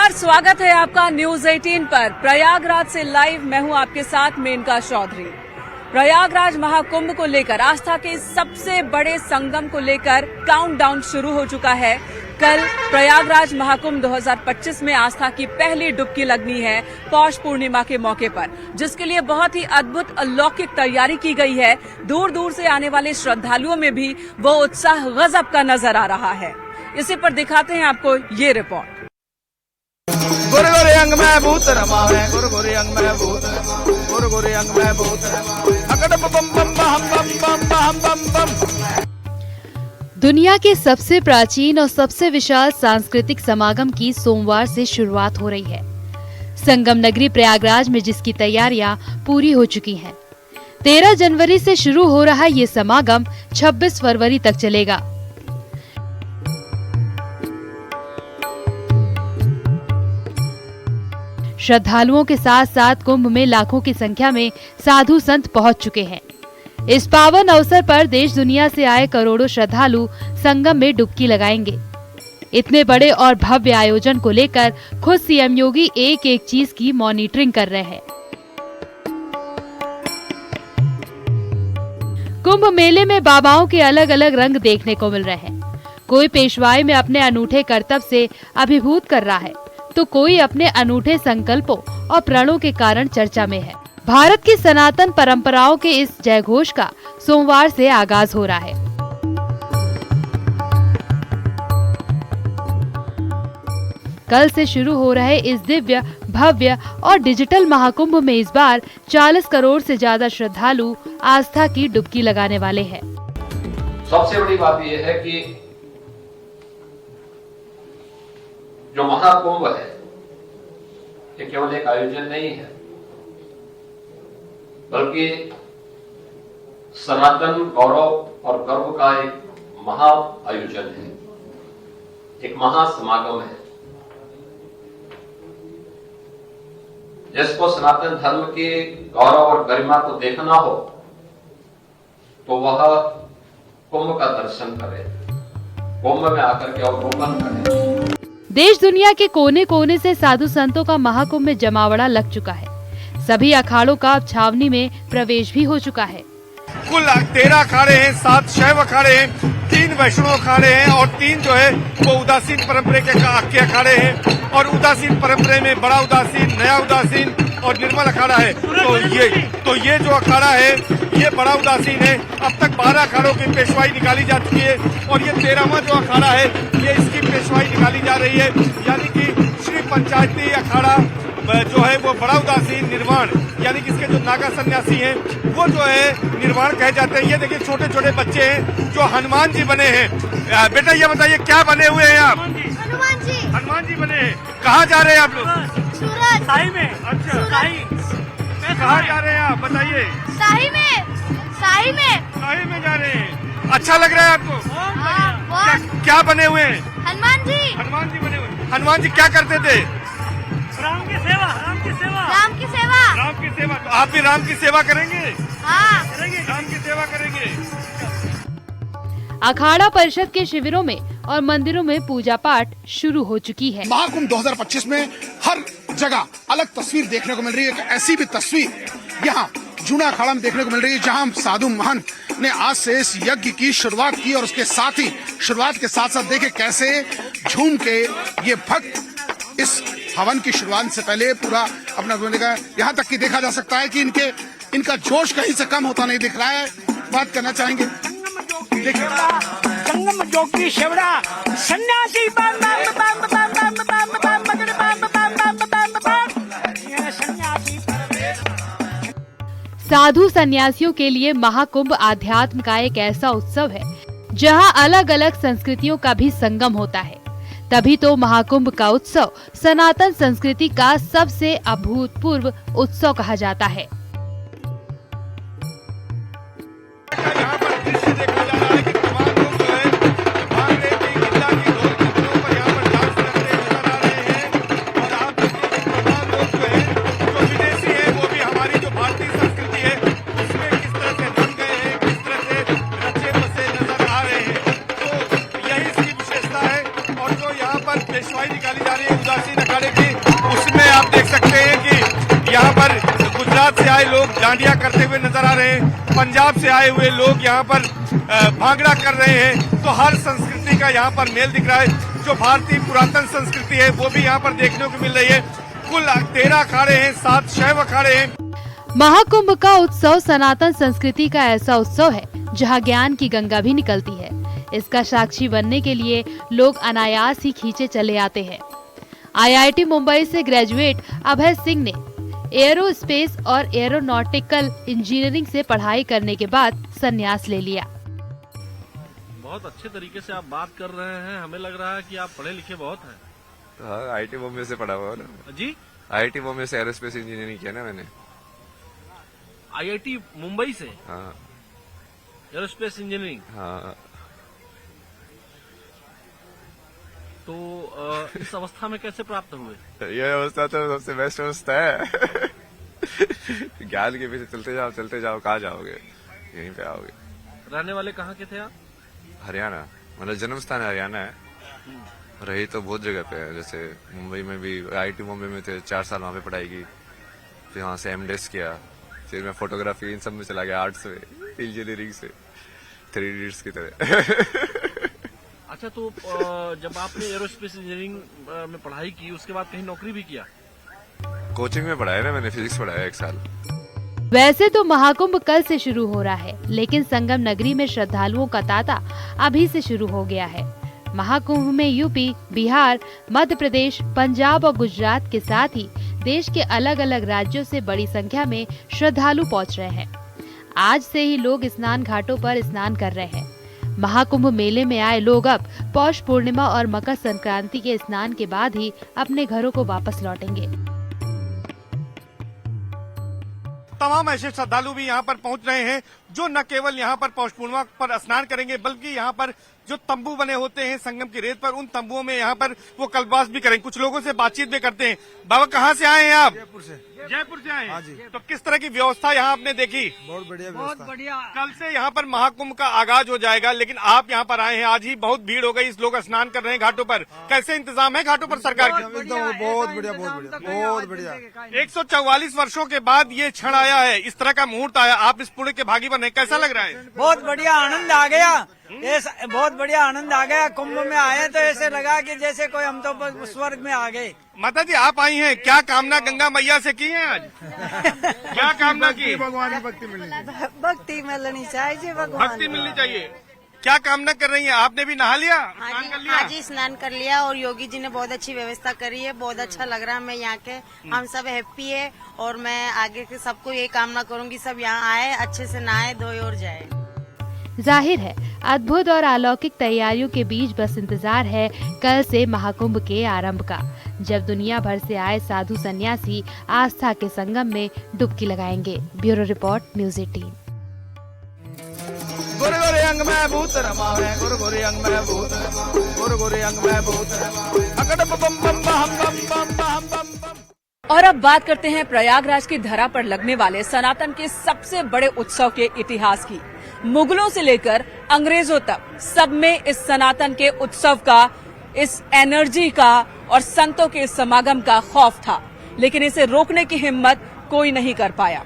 नमस्कार, स्वागत है आपका न्यूज 18 पर। प्रयागराज से लाइव मैं हूं आपके साथ मेनका चौधरी। प्रयागराज महाकुंभ को लेकर, आस्था के सबसे बड़े संगम को लेकर काउंटडाउन शुरू हो चुका है। कल प्रयागराज महाकुंभ 2025 में आस्था की पहली डुबकी लगनी है पौष पूर्णिमा के मौके पर, जिसके लिए बहुत ही अद्भुत अलौकिक तैयारी की गई है। दूर दूर से आने वाले श्रद्धालुओं में भी वो उत्साह गजब का नजर आ रहा है। इसी पर दिखाते हैं आपको ये रिपोर्ट। गोरे गोरे अंग में भूत रमा है, गोरे गोरे अंग में भूत रमा, गोरे गोरे अंग में भूत रमा, अकड़ बम बम बम बम बम बम बम। दुनिया के सबसे प्राचीन और सबसे विशाल सांस्कृतिक समागम की सोमवार से शुरुआत हो रही है। संगम नगरी प्रयागराज में जिसकी तैयारियां पूरी हो चुकी हैं। 13 जनवरी से शुरू हो रहा ये समागम 26 फरवरी तक चलेगा। श्रद्धालुओं के साथ साथ कुंभ में लाखों की संख्या में साधु संत पहुंच चुके हैं। इस पावन अवसर पर देश दुनिया से आए करोड़ों श्रद्धालु संगम में डुबकी लगाएंगे। इतने बड़े और भव्य आयोजन को लेकर खुद सीएम योगी एक एक चीज की मॉनिटरिंग कर रहे हैं। कुंभ मेले में बाबाओं के अलग अलग रंग देखने को मिल रहे हैं। कोई पेशवाई में अपने अनूठे कर्तव्य से अभिभूत कर रहा है, तो कोई अपने अनूठे संकल्पों और प्रणों के कारण चर्चा में है। भारत की सनातन परंपराओं के इस जयघोष का सोमवार से आगाज हो रहा है। कल से शुरू हो रहे इस दिव्य, भव्य और डिजिटल महाकुंभ में इस बार 40 करोड़ से ज्यादा श्रद्धालु आस्था की डुबकी लगाने वाले हैं। सबसे बड़ी बात यह है कि जो महाकुंभ है ये केवल एक आयोजन नहीं है, बल्कि सनातन गौरव और गर्व का एक महा आयोजन है, एक महासमागम है। जिसको सनातन धर्म के गौरव और गरिमा को देखना हो तो वह कुंभ का दर्शन करे, कुंभ में आकर के अवलोकन करे। देश दुनिया के कोने कोने से साधु संतों का महाकुंभ में जमावड़ा लग चुका है। सभी अखाड़ों का अब छावनी में प्रवेश भी हो चुका है। कुल 13 अखाड़े हैं, 7 शैव अखाड़े हैं, 3 वैष्णव अखाड़े हैं और 3 जो है वो उदासीन परंपरा के अखाड़े हैं। और उदासीन परंपरा में बड़ा उदासीन, नया उदासीन और निर्मल अखाड़ा है। तो ये जो अखाड़ा है ये बड़ा उदासीन है। अब तक 12 अखाड़ों की पेशवाई निकाली जा चुकी है और ये 13वां जो अखाड़ा है ये इसकी पेशवाई निकाली जा रही है। यानी कि श्री पंचायती अखाड़ा जो है वो बड़ा उदासीन निर्वाण, यानी कि इसके जो नागा सन्यासी हैं वो जो है निर्वाण कहे जाते हैं। ये देखिए छोटे छोटे बच्चे हैं जो हनुमान जी बने हैं। बेटा ये बताइए क्या बने हुए हैं आप? हनुमान जी बने हैं। कहाँ जा रहे हैं आप लोग? सूरत शाही में। अच्छा कहाँ जा रहे हैं आप बताइए? शाही में शाही में जा रहे हैं। अच्छा लग रहा है आपको? क्या बने हुए हैं? हनुमान जी बने हुए। हनुमान जी क्या करते थे? राम की सेवा तो आप भी राम की सेवा करेंगे? हाँ करेंगे, राम की सेवा करेंगे। अखाड़ा परिषद के शिविरों में और मंदिरों में पूजा पाठ शुरू हो चुकी है। महाकुंभ 2025 में हर जगह अलग तस्वीर देखने को मिल रही है। एक ऐसी भी तस्वीर यहाँ जूना अखाड़ा में देखने को मिल रही है, जहाँ साधु महंत ने आज से इस यज्ञ की शुरुआत की और उसके साथ ही शुरुआत के साथ साथ देखे कैसे झूम के ये भक्त इस हवन की शुरुआत से पहले पूरा अपना का, यहाँ तक कि देखा जा सकता है कि इनका जोश कहीं से कम होता नहीं दिख रहा है। बात करना चाहेंगे संगम जोगी शिवड़ा सन्यासी साधु सन्यासियों के लिए महाकुंभ आध्यात्म का एक ऐसा उत्सव है जहां अलग अलग संस्कृतियों का भी संगम होता है। तभी तो महाकुंभ का उत्सव सनातन संस्कृति का सबसे अभूतपूर्व उत्सव कहा जाता है। पेशवाई निकाली जा रही है उदासीन अखाड़े की। आए लोग डांडिया करते हुए नजर आ रहे हैं, पंजाब से आए हुए लोग यहाँ पर भांगड़ा कर रहे हैं। तो हर संस्कृति का यहाँ पर मेल दिख रहा है। जो भारतीय पुरातन संस्कृति है वो भी यहाँ पर देखने को मिल रही है। कुल 13 अखाड़े हैं, 7 शैव अखाड़े हैं। महाकुंभ का उत्सव सनातन संस्कृति का ऐसा उत्सव है जहां ज्ञान की गंगा भी निकलती है। इसका साक्षी बनने के लिए लोग अनायास ही खींचे चले आते हैं। IIT मुंबई से ग्रेजुएट अभय सिंह ने एरोस्पेस और एरोनॉटिकल इंजीनियरिंग से पढ़ाई करने के बाद संन्यास ले लिया। बहुत अच्छे तरीके से आप बात कर रहे हैं, हमें लग रहा है कि आप पढ़े लिखे बहुत हैं। हाँ, IIT मुंबई से पढ़ा हुआ ना जी। IIT मुंबई से एरोस्पेस इंजीनियरिंग किया ना मैंने। IIT मुंबई से? हाँ। Aerospace engineering? हाँ। तो इस अवस्था में कैसे प्राप्त हुए? यह अवस्था तो सबसे बेस्ट अवस्था है। ज्ञान के पीछे चलते जाओ, कहाँ जाओगे? यहीं पे आओगे। रहने वाले कहाँ के थे आप? हरियाणा, मतलब जन्म स्थान हरियाणा है, रही तो बहुत जगह पे है। जैसे मुंबई में भी IIT मुंबई में थे, 4 साल वहाँ पे पढ़ाई की, फिर वहाँ से MDes किया, फिर मैं फोटोग्राफी इन सब में चला गया, आर्ट्स में, इंजीनियरिंग से, 3 इडियट्स की तरह। अच्छा, तो जब आपने एरोस्पेस इंजीनियरिंग में पढ़ाई की उसके बाद कहीं नौकरी भी किया? कोचिंग में पढ़ाया ना मैंने, फिजिक्स पढ़ाया 1 साल। वैसे तो महाकुंभ कल से शुरू हो रहा है, लेकिन संगम नगरी में श्रद्धालुओं का तांता अभी से शुरू हो गया है। महाकुंभ में यूपी, बिहार, मध्य प्रदेश, पंजाब और गुजरात के साथ ही देश के अलग अलग राज्यों से बड़ी संख्या में श्रद्धालु पहुंच रहे हैं। आज से ही लोग स्नान घाटों पर स्नान कर रहे हैं। महाकुंभ मेले में आए लोग अब पौष पूर्णिमा और मकर संक्रांति के स्नान के बाद ही अपने घरों को वापस लौटेंगे। तमाम ऐसे श्रद्धालु भी यहाँ पर पहुंच रहे हैं जो न केवल यहाँ पर पौष पूर्णिमा पर स्नान करेंगे, बल्कि यहाँ पर जो तंबू बने होते हैं संगम की रेत पर, उन तंबुओं में यहाँ पर वो कल्पवास भी करेंगे। कुछ लोगों से बातचीत भी करते हैं। बाबा, कहाँ से आए हैं आप? जयपुर से आए हैं। हाँ जी। तो किस तरह की व्यवस्था यहाँ आपने देखी? बहुत बढ़िया बहुत व्यवस्था। बढ़िया। कल से यहाँ पर महाकुंभ का आगाज हो जाएगा, लेकिन आप यहाँ पर आए हैं, आज ही बहुत भीड़ हो गई, लोग स्नान कर रहे हैं घाटों पर। कैसे इंतजाम है घाटों पर सरकार के? एकदम बहुत बढ़िया, बहुत बढ़िया। 144 वर्षों के बाद ये क्षण आया है, इस तरह का मुहूर्त आया, आप इस पुण्य के भागी बने, कैसा लग रहा है? बहुत बढ़िया आनंद आ गया। बहुत बढ़िया आनंद आ गया। कुंभ में आए तो ऐसे लगा कि जैसे कोई हम तो स्वर्ग में आ गए। माता जी, आप आई हैं, क्या कामना गंगा मैया से की है आज? क्या कामना की? भगवान की भक्ति मिलनी चाहिए। भक्ति मिलनी चाहिए, भगवान भक्ति मिलनी चाहिए। क्या कामना कर रही हैं? आपने भी नहा लिया, स्नान कर लिया? हाँ जी, स्नान कर लिया और योगी जी ने बहुत अच्छी व्यवस्था करी है। बहुत अच्छा लग रहा है। मैं यहाँ के हम सब हैप्पी है और मैं आगे के सबको ये कामना करूंगी, सब यहाँ आए, अच्छे से नहाए धोए और जाए। जाहिर है अद्भुत और अलौकिक तैयारियों के बीच बस इंतजार है कल से महाकुंभ के आरंभ का, जब दुनिया भर से आए साधु सन्यासी आस्था के संगम में डुबकी लगाएंगे। Bureau report, news 18। गोरे गोरे अंग में भूत रमा है, गोरे गोरे अंग में भूत रमा, गोरे गोरे अंग में भूत रमा, अकड़ बम बम बम बम बम बम बम। और अब बात करते हैं प्रयागराज की धरा पर लगने वाले सनातन के सबसे बड़े उत्सव के इतिहास की। मुगलों से लेकर अंग्रेजों तक सब में इस सनातन के उत्सव का, इस एनर्जी का और संतों के समागम का खौफ था, लेकिन इसे रोकने की हिम्मत कोई नहीं कर पाया।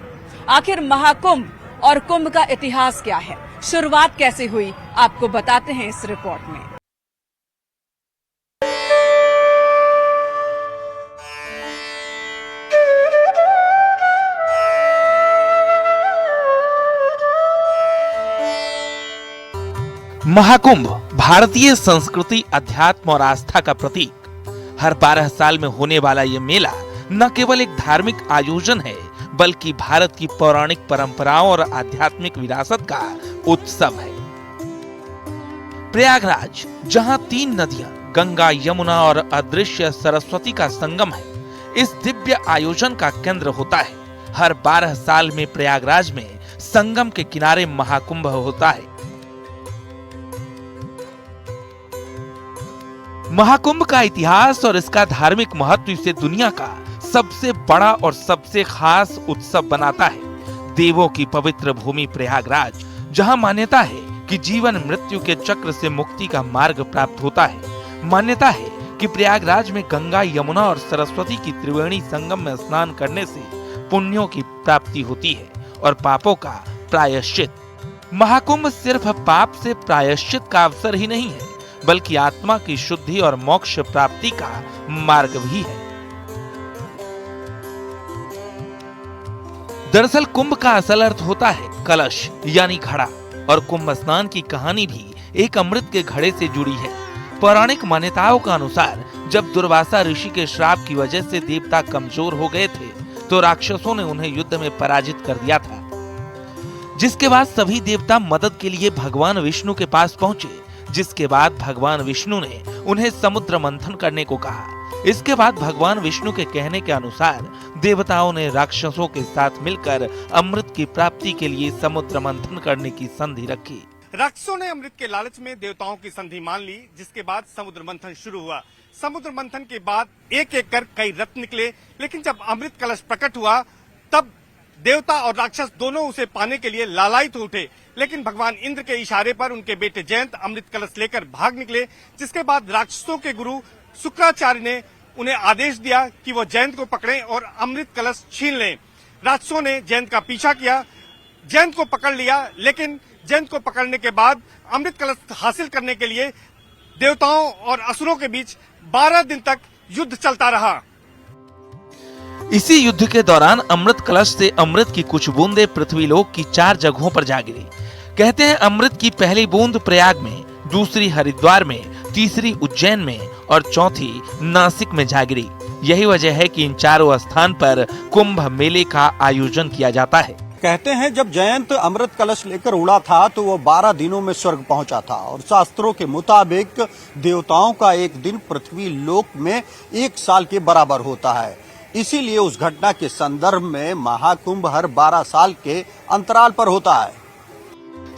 आखिर महाकुंभ और कुंभ का इतिहास क्या है, शुरुआत कैसे हुई, आपको बताते हैं इस रिपोर्ट में। महाकुंभ भारतीय संस्कृति, अध्यात्म और आस्था का प्रतीक। हर 12 साल में होने वाला ये मेला न केवल एक धार्मिक आयोजन है, बल्कि भारत की पौराणिक परंपराओं और आध्यात्मिक विरासत का उत्सव है। प्रयागराज, जहां 3 नदियां गंगा, यमुना और अदृश्य सरस्वती का संगम है, इस दिव्य आयोजन का केंद्र होता है। हर 12 साल में प्रयागराज में संगम के किनारे महाकुंभ होता है। महाकुंभ का इतिहास और इसका धार्मिक महत्व इसे दुनिया का सबसे बड़ा और सबसे खास उत्सव बनाता है। देवों की पवित्र भूमि प्रयागराज, जहां मान्यता है कि जीवन मृत्यु के चक्र से मुक्ति का मार्ग प्राप्त होता है। मान्यता है कि प्रयागराज में गंगा, यमुना और सरस्वती की त्रिवेणी संगम में स्नान करने से पुण्यों की प्राप्ति होती है और पापों का प्रायश्चित। महाकुंभ सिर्फ पाप से प्रायश्चित का अवसर ही नहीं है, बल्कि आत्मा की शुद्धि और मोक्ष प्राप्ति का मार्ग भी है। दरअसल कुंभ का असल अर्थ होता है कलश यानी घड़ा, और कुंभ स्नान की कहानी भी एक अमृत के घड़े से जुड़ी है। पौराणिक मान्यताओं का अनुसार जब दुर्वासा ऋषि के श्राप की वजह से देवता कमजोर हो गए थे, तो राक्षसों ने उन्हें युद्ध में पराजित कर दिया था, जिसके बाद सभी देवता मदद के लिए भगवान विष्णु के पास पहुंचे, जिसके बाद भगवान विष्णु ने उन्हें समुद्र मंथन करने को कहा। इसके बाद भगवान विष्णु के कहने के अनुसार देवताओं ने राक्षसों के साथ मिलकर अमृत की प्राप्ति के लिए समुद्र मंथन करने की संधि रखी। राक्षसों ने अमृत के लालच में देवताओं की संधि मान ली, जिसके बाद समुद्र मंथन शुरू हुआ। समुद्र मंथन के बाद एक एक कर कई रत्न निकले, लेकिन जब अमृत कलश प्रकट हुआ तब देवता और राक्षस दोनों उसे पाने के लिए लालायित उठे, लेकिन भगवान इंद्र के इशारे पर उनके बेटे जयंत अमृत कलश लेकर भाग निकले, जिसके बाद राक्षसों के गुरु शुक्राचार्य ने उन्हें आदेश दिया कि वो जयंत को पकड़ें और अमृत कलश छीन लें। राक्षसों ने जयंत का पीछा किया, जयंत को पकड़ लिया, लेकिन जयंत को पकड़ने के बाद अमृत कलश हासिल करने के लिए देवताओं और असुरों के बीच 12 दिन तक युद्ध चलता रहा। इसी युद्ध के दौरान अमृत कलश से अमृत की कुछ बूंदें पृथ्वीलोक की 4 जगहों पर जा गिरी। कहते हैं अमृत की पहली बूंद प्रयाग में, दूसरी हरिद्वार में, तीसरी उज्जैन में और चौथी नासिक में जा गिरी। यही वजह है कि इन चारों स्थान पर कुंभ मेले का आयोजन किया जाता है। कहते हैं जब जयंत अमृत कलश लेकर उड़ा था तो वो 12 दिनों में स्वर्ग पहुंचा था, और शास्त्रों के मुताबिक देवताओं का एक दिन पृथ्वी लोक में 1 साल के बराबर होता है। इसीलिए उस घटना के संदर्भ में महाकुंभ हर 12 साल के अंतराल पर होता है।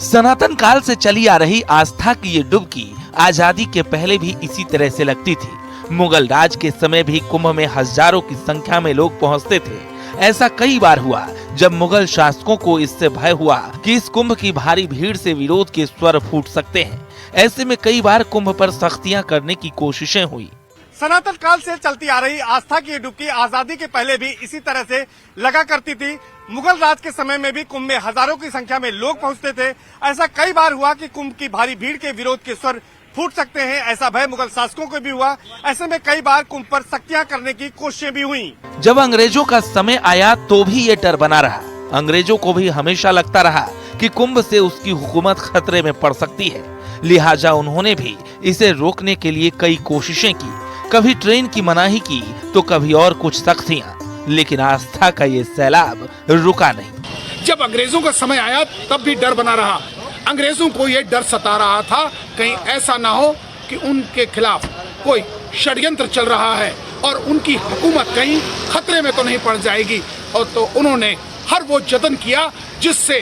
सनातन काल से चली आ रही आस्था की ये डुबकी आजादी के पहले भी इसी तरह से लगती थी। मुगल राज के समय भी कुंभ में हजारों की संख्या में लोग पहुंचते थे। ऐसा कई बार हुआ जब मुगल शासकों को इससे भय हुआ कि इस कुंभ की भारी भीड़ से विरोध के स्वर फूट सकते हैं। ऐसे में कई बार कुंभ पर सख्तियां करने की कोशिशें हुई। सनातन काल से चलती आ रही आस्था की डुबकी आजादी के पहले भी इसी तरह से लगा करती थी। मुगल राज के समय में भी कुंभ में हजारों की संख्या में लोग पहुंचते थे। ऐसा कई बार हुआ कि कुंभ की भारी भीड़ के विरोध के स्वर फूट सकते हैं, ऐसा भय मुगल शासकों को भी हुआ। ऐसे में कई बार कुंभ पर सख्तियां करने की कोशिशें भी हुई। जब अंग्रेजों का समय आया तो भी ये डर बना रहा। अंग्रेजों को भी हमेशा लगता रहा कि कुंभ से उसकी हुकूमत खतरे में पड़ सकती है, लिहाजा उन्होंने भी इसे रोकने के लिए कई कोशिशें की। कभी ट्रेन की मनाही की तो कभी और कुछ सख्तियां, लेकिन आस्था का ये सैलाब रुका नहीं। जब अंग्रेजों का समय आया तब भी डर बना रहा। अंग्रेजों को ये डर सता रहा था कहीं ऐसा ना हो कि उनके खिलाफ कोई षड्यंत्र चल रहा है और उनकी हुकूमत कहीं खतरे में तो नहीं पड़ जाएगी। और तो उन्होंने हर वो जतन किया जिससे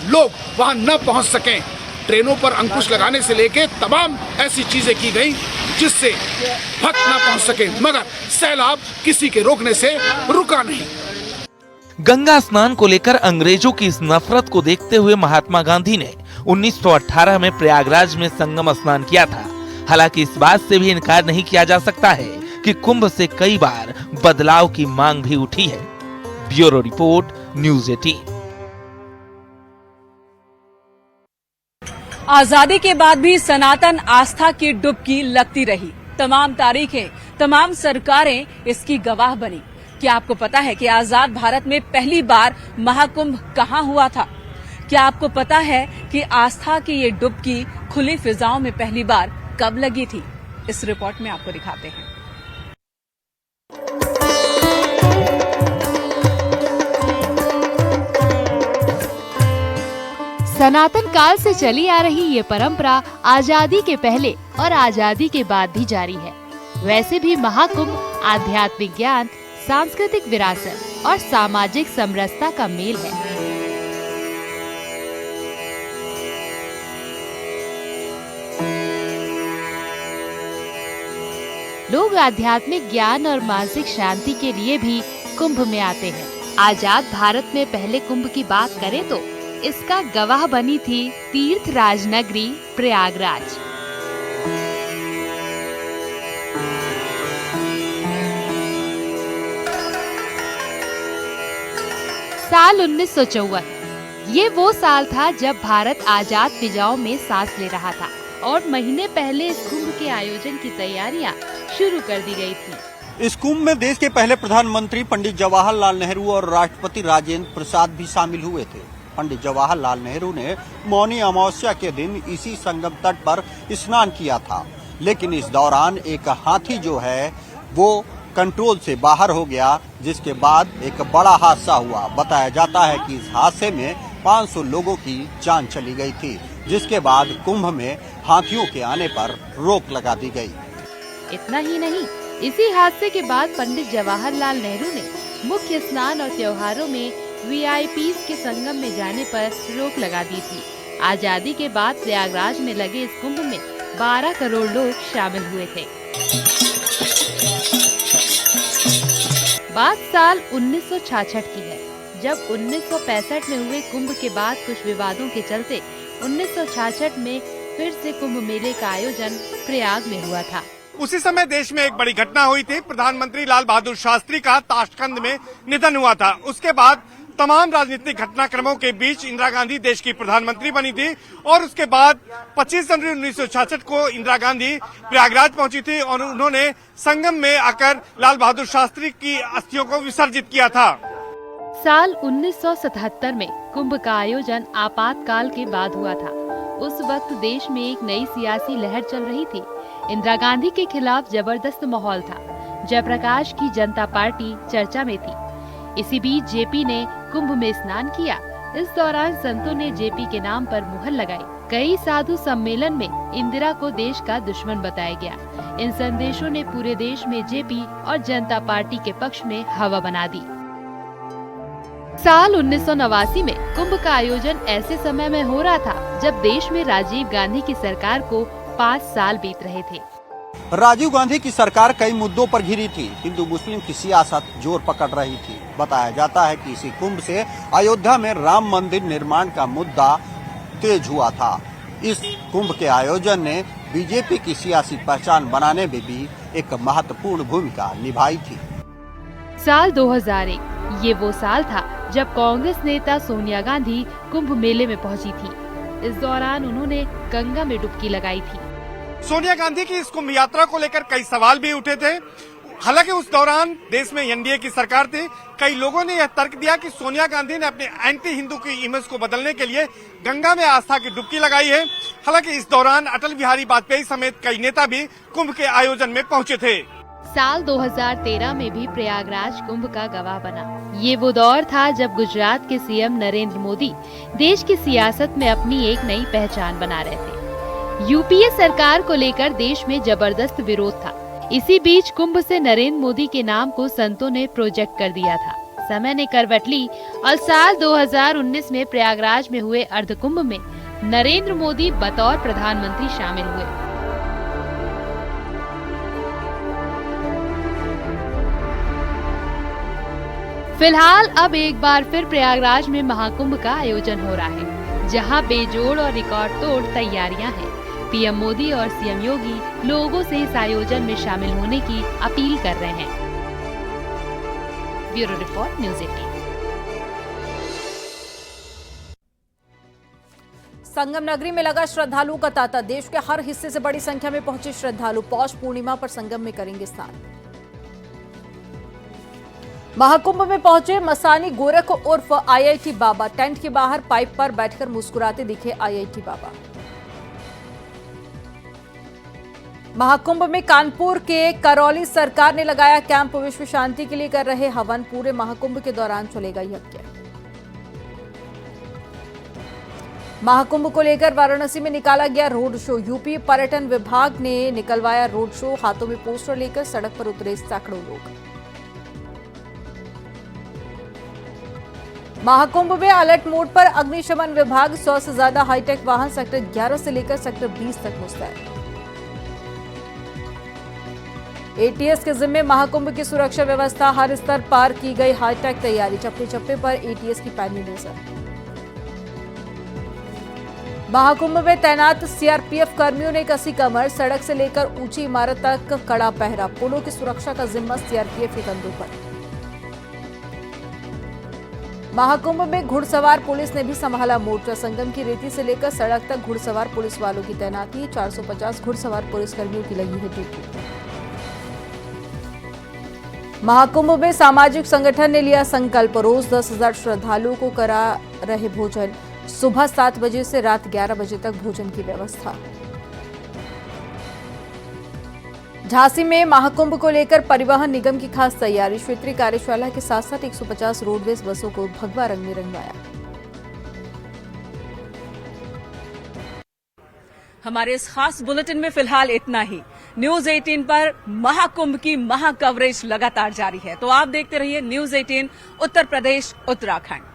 लोग वहां न पहुंच सकें। ट्रेनों पर अंकुश लगाने से लेके तमाम ऐसी चीजें की गई जिससे भक्त न पहुंच सके, मगर सैलाब किसी के रोकने से रुका नहीं। गंगा स्नान को लेकर अंग्रेजों की इस नफरत को देखते हुए महात्मा गांधी ने 1918 में प्रयागराज में संगम स्नान किया था। हालांकि इस बात से भी इनकार नहीं किया जा सकता है कि कुंभ से कई बार बदलाव की मांग भी उठी है। Bureau report, news 18। आजादी के बाद भी सनातन आस्था की डुबकी लगती रही। तमाम तारीखें, तमाम सरकारें इसकी गवाह बनी। क्या आपको पता है कि आजाद भारत में पहली बार महाकुंभ कहां हुआ था? क्या आपको पता है कि आस्था की ये डुबकी खुली फिजाओं में पहली बार कब लगी थी? इस रिपोर्ट में आपको दिखाते हैं। सनातन काल से चली आ रही ये परंपरा आजादी के पहले और आजादी के बाद भी जारी है। वैसे भी महाकुंभ आध्यात्मिक ज्ञान, सांस्कृतिक विरासत और सामाजिक समरसता का मेल है। लोग आध्यात्मिक ज्ञान और मानसिक शांति के लिए भी कुंभ में आते हैं। आजाद भारत में पहले कुंभ की बात करें तो इसका गवाह बनी थी तीर्थ राजनगरी प्रयागराज। साल 1954 ये वो साल था जब भारत आजाद फिजाओं में सांस ले रहा था और महीने पहले इस कुंभ के आयोजन की तैयारियां शुरू कर दी गई थी। इस कुंभ में देश के पहले प्रधानमंत्री पंडित जवाहरलाल नेहरू और राष्ट्रपति राजेंद्र प्रसाद भी शामिल हुए थे। पंडित जवाहरलाल नेहरू ने मौनी अमावस्या के दिन इसी संगम तट पर स्नान किया था, लेकिन इस दौरान एक हाथी जो है वो कंट्रोल से बाहर हो गया, जिसके बाद एक बड़ा हादसा हुआ। बताया जाता है कि इस हादसे में 500 लोगों की जान चली गई थी, जिसके बाद कुंभ में हाथियों के आने पर रोक लगा दी गई। इतना ही नहीं, इसी हादसे के बाद पंडित जवाहरलाल नेहरू ने मुख्य स्नान और त्योहारों में VIPs के संगम में जाने पर रोक लगा दी थी। आजादी के बाद प्रयागराज में लगे इस कुंभ में 12 करोड़ लोग शामिल हुए थे। बात साल 1966 की है, जब 1965 में हुए कुंभ के बाद कुछ विवादों के चलते 1966 में फिर से कुंभ मेले का आयोजन प्रयाग में हुआ था। उसी समय देश में एक बड़ी घटना हुई थी। प्रधानमंत्री लाल बहादुर शास्त्री का ताशकंद में निधन हुआ था। उसके बाद तमाम राजनीतिक घटनाक्रमों के बीच इंदिरा गांधी देश की प्रधानमंत्री बनी थी और उसके बाद 25 जनवरी 1966 को इंदिरा गांधी प्रयागराज पहुंची थी और उन्होंने संगम में आकर लाल बहादुर शास्त्री की अस्थियों को विसर्जित किया था। साल 1977 में कुंभ का आयोजन आपातकाल के बाद हुआ था। उस वक्त देश में एक नई सियासी लहर चल रही थी। इंदिरा गांधी के खिलाफ जबरदस्त माहौल था। जयप्रकाश की जनता पार्टी चर्चा में थी। इसी बीच जेपी ने कुंभ में स्नान किया। इस दौरान संतों ने जेपी के नाम पर मुहर लगाई। कई साधु सम्मेलन में इंदिरा को देश का दुश्मन बताया गया। इन संदेशों ने पूरे देश में जेपी और जनता पार्टी के पक्ष में हवा बना दी। साल 1989 में कुंभ का आयोजन ऐसे समय में हो रहा था जब देश में राजीव गांधी की सरकार को 5 साल बीत रहे थे। राजीव गांधी की सरकार कई मुद्दों पर घिरी थी। हिंदू मुस्लिम की सियासत जोर पकड़ रही थी। बताया जाता है कि इसी कुंभ से अयोध्या में राम मंदिर निर्माण का मुद्दा तेज हुआ था। इस कुंभ के आयोजन ने बीजेपी की सियासी पहचान बनाने में भी एक महत्वपूर्ण भूमिका निभाई थी। साल 2001 ये वो साल था जब कांग्रेस नेता सोनिया गांधी कुंभ मेले में पहुंची थी। इस दौरान उन्होंने गंगा में डुबकी लगाई थी। सोनिया गांधी की इस कुंभ यात्रा को लेकर कई सवाल भी उठे थे। हालांकि उस दौरान देश में एनडीए की सरकार थी। कई लोगों ने यह तर्क दिया कि सोनिया गांधी ने अपने एंटी हिंदू की इमेज को बदलने के लिए गंगा में आस्था की डुबकी लगाई है। हालांकि इस दौरान अटल बिहारी वाजपेयी समेत कई नेता भी कुंभ के आयोजन में पहुंचे थे। साल 2013 में भी प्रयागराज कुंभ का गवाह बना। ये वो दौर था जब गुजरात के सीएम नरेंद्र मोदी देश की सियासत में अपनी एक नई पहचान बना रहे थे। यूपीए सरकार को लेकर देश में जबरदस्त विरोध था। इसी बीच कुंभ से नरेंद्र मोदी के नाम को संतों ने प्रोजेक्ट कर दिया था। समय ने करवट ली और साल 2019 में प्रयागराज में हुए अर्ध कुंभ में नरेंद्र मोदी बतौर प्रधानमंत्री शामिल हुए। फिलहाल अब एक बार फिर प्रयागराज में महाकुंभ का आयोजन हो रहा है, जहां बेजोड़ और रिकॉर्ड तोड़ तैयारियां हैं। पीएम मोदी और सीएम योगी लोगों से इस आयोजन में शामिल होने की अपील कर रहे हैं। Bureau report, news 18। संगम नगरी में लगा श्रद्धालुओं का तांता। देश के हर हिस्से से बड़ी संख्या में पहुंचे श्रद्धालु पौष पूर्णिमा पर संगम में करेंगे स्नान। महाकुंभ में पहुंचे मसानी गोरख उर्फ आईआईटी बाबा। टेंट के बाहर पाइप पर बैठकर मुस्कुराते दिखे आईआईटी बाबा। महाकुंभ में कानपुर के करौली सरकार ने लगाया कैंप। विश्व शांति के लिए कर रहे हवन। पूरे महाकुंभ के दौरान चलेगा यज्ञ। महाकुंभ को लेकर वाराणसी में निकाला गया रोड शो। यूपी पर्यटन विभाग ने निकलवाया रोड शो। हाथों में पोस्टर लेकर सड़क पर उतरे सैकड़ों लोग। महाकुंभ में अलर्ट मोड पर अग्निशमन विभाग। 100 से ज्यादा हाईटेक वाहन सेक्टर 11 से लेकर सेक्टर 20 तक मुस्तैद। एटीएस के जिम्मे महाकुंभ की सुरक्षा व्यवस्था। हर स्तर पर की गई हाईटेक तैयारी। चप्पे चप्पे पर एटीएस की पैनी नजर। महाकुंभ में तैनात सीआरपीएफ कर्मियों ने कसी कमर। सड़क से लेकर ऊंची इमारत तक कड़ा पहरा। पुलों की सुरक्षा का जिम्मा सीआरपीएफ के कंधों पर। महाकुंभ में घुड़सवार पुलिस ने भी संभाला मोर्चा। संगम की रेती से लेकर सड़क तक घुड़सवार पुलिस वालों की तैनाती। 450 घुड़सवार पुलिसकर्मियों की लगी है ड्यूटी। महाकुंभ में सामाजिक संगठन ने लिया संकल्प। रोज 10,000 श्रद्धालुओं को करा रहे भोजन। सुबह 7 बजे से रात 11 बजे तक भोजन की व्यवस्था। झांसी में महाकुंभ को लेकर परिवहन निगम की खास तैयारी। क्षेत्रीय कार्यशाला के साथ साथ 150 रोडवेज बसों को भगवा रंग में रंगाया। हमारे इस खास बुलेटिन में फिलहाल इतना ही। न्यूज 18 पर महाकुंभ की महा कवरेज लगातार जारी है, तो आप देखते रहिए न्यूज 18 उत्तर प्रदेश उत्तराखंड।